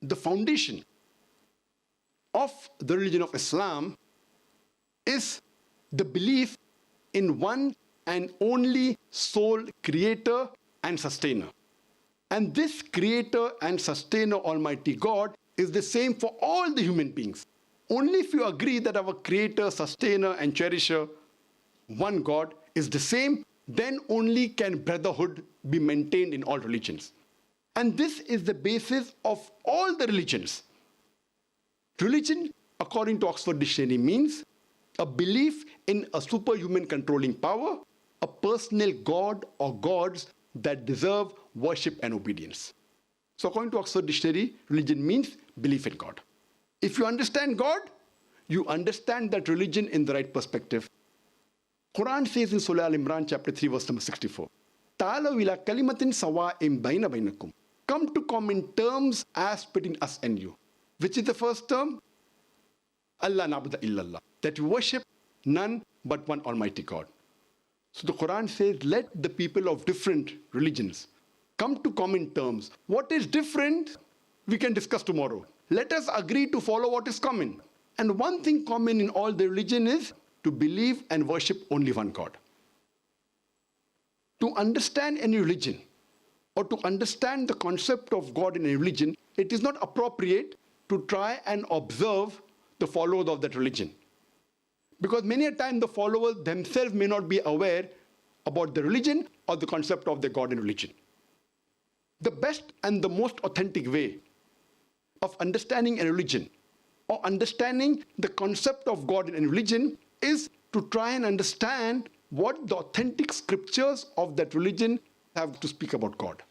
the foundation of the religion of Islam is the belief in one and only sole creator and sustainer. And this creator and sustainer, Almighty God, is the same for all the human beings. Only if you agree that our creator, sustainer, and cherisher, one God, is the same, then only can brotherhood be maintained in all religions. And this is the basis of all the religions. Religion, according to Oxford Dictionary, means a belief in a superhuman controlling power, a personal God or gods that deserve worship and obedience. So according to Oxford Dictionary, religion means belief in God. If you understand God, you understand that religion in the right perspective. Quran says in Surah Imran chapter 3 verse number 64, "Ta'alaw ila kalimatin sawa'in bayna bainakum." Come to common terms as between us and you. Which is the first term? Allah na'budu illallah. That we worship none but one Almighty God. So the Quran says, let the people of different religions come to common terms. What is different, we can discuss tomorrow. Let us agree to follow what is common. And one thing common in all the religion is to believe and worship only one God. To understand any religion or to understand the concept of God in a religion, it is not appropriate to try and observe the followers of that religion. Because many a time the followers themselves may not be aware about the religion or the concept of the God in religion. The best and the most authentic way of understanding a religion or understanding the concept of God in a religion is to try and understand what the authentic scriptures of that religion have to speak about God.